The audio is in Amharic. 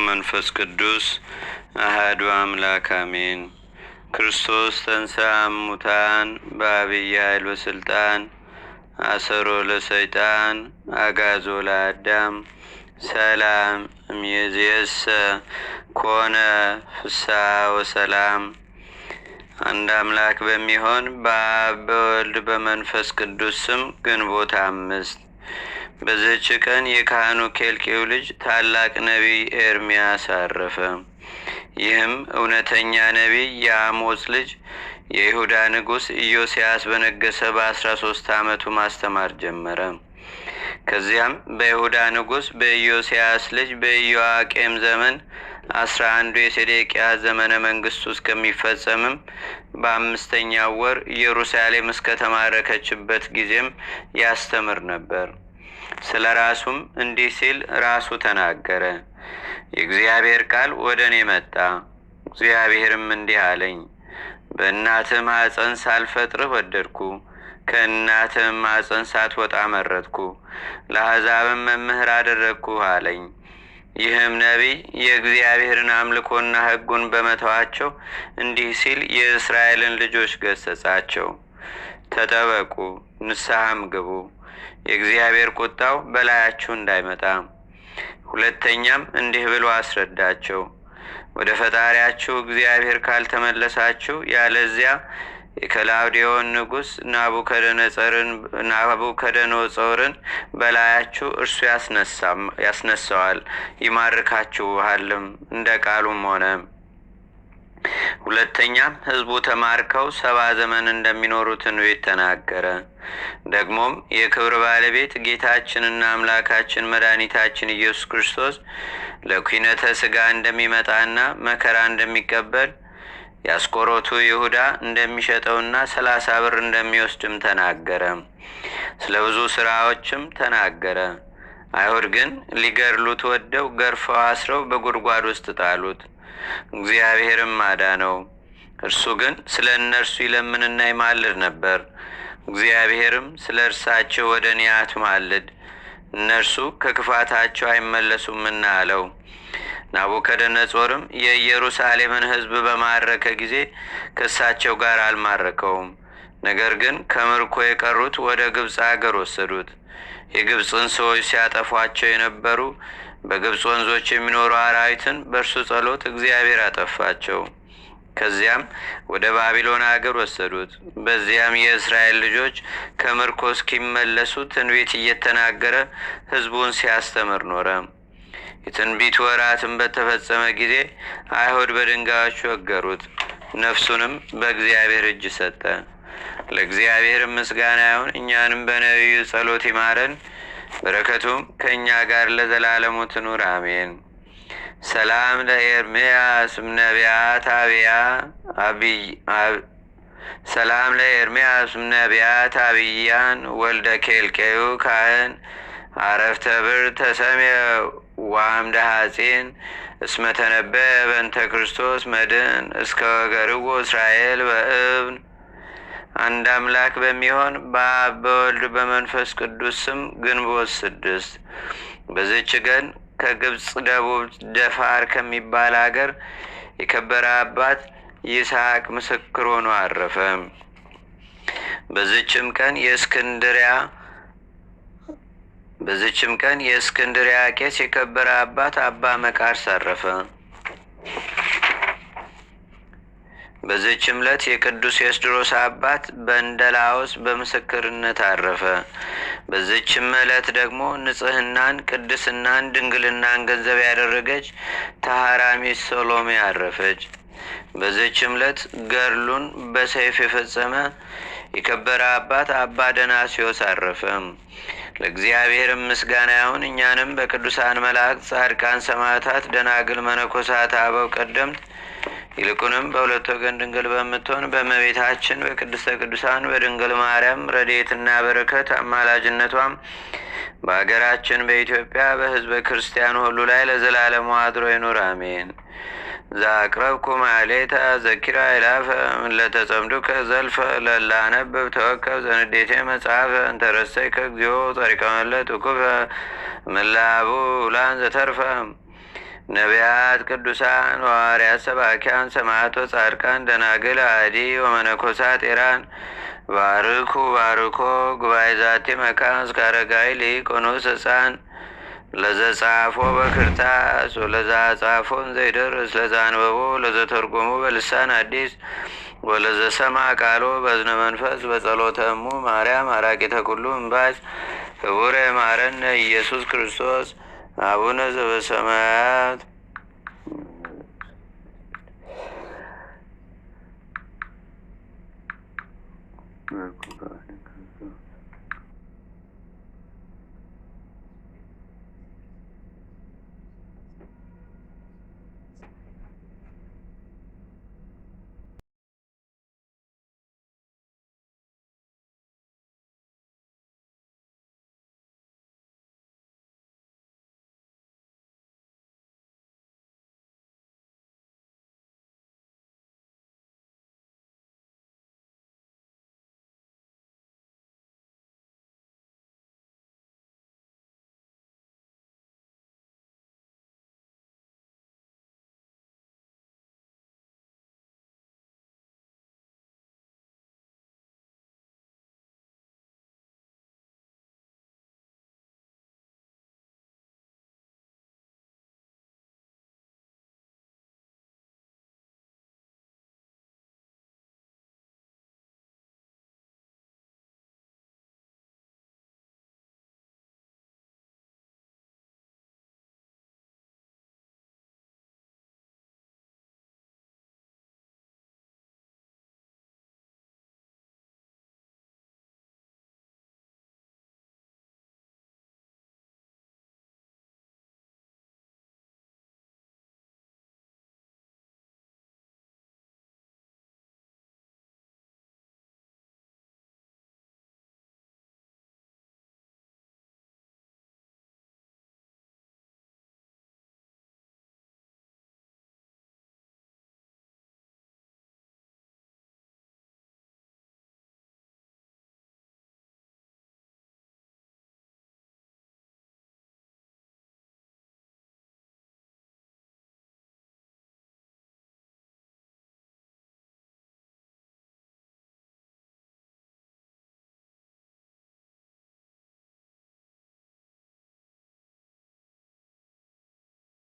መንፈስ ቅዱስ አሐዱ አምላክ አሜን። ክርስቶስ ተንሥአ እሙታን በዐቢይ ኃይል ወሥልጣን አሰሮ ለሰይጣን አግዓዞ ለአዳም ሰላም እምይእዜሰ ኮነ ፍስሐ ወሰላም። አንድ አምላክ በሚሆን በአብ በወልድ በመንፈስ ቅዱስ ስም ግንቦት 5 በዚህች ቀን የካህኑ ኬልቄው ልጅ ታላቅ ነቢይ ኤርምያስ አረፈ። ይህም እውነተኛ ነቢይ የአሞጽ ልጅ የይሁዳ ንጉሥ ኢዮስያስ በነገሰ በ13 ዓመቱ ማስተማር ጀመረ። ከዚያም በይሁዳ ንጉሥ በኢዮስያስ ልጅ በኢዮአቄም ዘመን 11 የሴዴቅያስ ዘመነ መንግስቱ እስከሚፈጸምም በ5ኛው ወር ኢየሩሳሌም እስከተማረከችበት ጊዜም ያስተምር ነበር። ስለ ራሱም እንዲህ ሲል ራሱ ተናገረ። የእግዚአብሔር ቃል ወደ እኔ መጣ። እግዚአብሔርም እንዲህ አለኝ፣ በእናትህ ማኅፀን ሳልፈጥርህ ወደድኩ፣ ከእናትህም ማኅፀን ሳትወጣ መረጥኩ፣ ለአሕዛብም መምህር አደረግኩህ አለኝ። ይህም ነቢይ የእግዚአብሔርን አምልኮና ሕጉን በመተዋቸው እንዲህ ሲል የእስራኤልን ልጆች ገሠጻቸው። ተጠበቁ፣ ንስሐም ግቡ፣ የእግዚአብሔር ቁጣው በላያችሁ እንዳይመጣ። ሁለተኛም እንዲህ ብሎ አስረዳቸው፣ ወደ ፈጣሪያችሁ እግዚአብሔር ካልተመለሳችሁ ያለዚያ የከላውዴዎን ንጉሥ ናቡከደነፆርን በላያችሁ እርሱ ያስነሳዋል፣ ይማርካችኋልም፣ እንደ ቃሉም ሆነ። ሁለተኛም ሕዝቡ ተማርከው 70 ዘመን እንደሚኖሩ ትንቢት ተናገረ። ደግሞም የክብር ባለቤት ጌታችንና አምላካችን መድኃኒታችን ኢየሱስ ክርስቶስ ለኩነተ ሥጋ እንደሚመጣና መከራ እንደሚቀበል የአስቆሮቱ ይሁዳ እንደሚሸጠውና 30 ብር እንደሚወስድም ተናገረ። ስለ ብዙ ሥራዎችም ተናገረ። አይሁድ ግን ሊገድሉት ወደው ገርፈው አስረው በጉድጓድ ውስጥ ጣሉት። እግዚአብሔርም አዳነው። እርሱ ግን ስለ እነርሱ ይለምንና ይማልድ ነበር። እግዚአብሔርም ስለ እርሳቸው ወደ እኔ አትማልድ፣ እነርሱ ከክፋታቸው አይመለሱምና አለው። ናቡከደነፆርም የኢየሩሳሌምን ሕዝብ በማረከ ጊዜ ከእሳቸው ጋር አልማረከውም። ነገር ግን ከምርኮ የቀሩት ወደ ግብፅ አገር ወሰዱት። የግብፅን ሰዎች ሲያጠፏቸው የነበሩ በግብፅ ወንዞች የሚኖሩ አራዊትን በእርሱ ጸሎት እግዚአብሔር አጠፋቸው። ከዚያም ወደ ባቢሎን አገር ወሰዱት። በዚያም የእስራኤል ልጆች ከምርኮ እስኪመለሱ ትንቢት እየተናገረ ሕዝቡን ሲያስተምር ኖረ። የትንቢቱ ወራትም በተፈጸመ ጊዜ አይሁድ በድንጋዮች ወገሩት። ነፍሱንም በእግዚአብሔር እጅ ሰጠ። ለእግዚአብሔር ምስጋና ይሁን፣ እኛንም በነቢዩ ጸሎት ይማረን፣ በረከቱም ከእኛ ጋር ለዘላለሙ ትኑር አሜን። ሰላም ለኤርምያስ ነቢያት ነቢያት አብያን ወልደ ኬልቄዩ ካህን አረፍተ ብር ተሰምየ ወአምደ ሐጺን እስመ ተነበየ በእንተ ክርስቶስ መድን እስከ ወገርዎ እስራኤል በእብን። አንድ አምላክ በሚሆን በአብ በወልድ በመንፈስ ቅዱስ ስም ግንቦት 6 በዚች ቀን ከግብፅ ደቡብ ደፋር ከሚባል አገር የከበረ አባት ይስሐቅ ምስክር ሆኖ አረፈ። በዚችም ቀን የእስክንድርያ ቄስ የከበረ አባት አባ መቃርስ አረፈ። በዚችም ዕለት የቅዱስ ኤስድሮስ አባት በእንደላዎስ በምስክርነት አረፈ። በዚችም ዕለት ደግሞ ንጽሕናን፣ ቅድስናን፣ ድንግልናን ገንዘብ ያደረገች ተሐራሚት ሰሎሜ አረፈች። በዚችም ዕለት ገድሉን በሰይፍ የፈጸመ የከበረ አባት አባ ደናስዮስ አረፈ። ለእግዚአብሔር ምስጋና ይሁን፣ እኛንም በቅዱሳን መላእክት፣ ጻድቃን፣ ሰማዕታት፣ ደናግል፣ መነኮሳት፣ አበው ቀደምት ይልቁንም በሁለት ወገን ድንግል በምትሆን በእመቤታችን በቅድስተ ቅዱሳን በድንግል ማርያም ረድኤትና በረከት አማላጅነቷም በአገራችን በኢትዮጵያ በሕዝበ ክርስቲያኑ ሁሉ ላይ ለዘላለሙ አድሮ ይኑር አሜን። ዛቅረብኩ ማሌታ ዘኪራ ይላፈ ለተጸምዱከ ዘልፈ ለላነብብ ተወከብ ዘንዴቴ መጽሐፈ እንተረሰይከ እግዚኦ ጸሪቀ መለት ውኩፈ ምላቡ ላን ዘተርፈ ነቢያት፣ ቅዱሳን ሐዋርያት፣ ሰባኪያን፣ ሰማዕቶ፣ ጻድቃን፣ ደናግል፣ አዲ ወመነኮሳት ኤራን ባርኩ ባርኮ ጉባኤ ዛቲ መካን እስከ አረጋዊ ሊቅ ወንዑስ ሕፃን ለዘጻፎ በክርታስ ወለዛ ጻፎን ዘይደርስ ለዛ አንበቦ ለዘተርጎሙ በልሳን አዲስ ወለዘሰማ ቃሎ በዝነ መንፈስ በጸሎተሙ ማርያም አራቂተ ኩሉ እምባስ ህቡረ ማረነ ኢየሱስ ክርስቶስ አቡነ ዘበሰማያት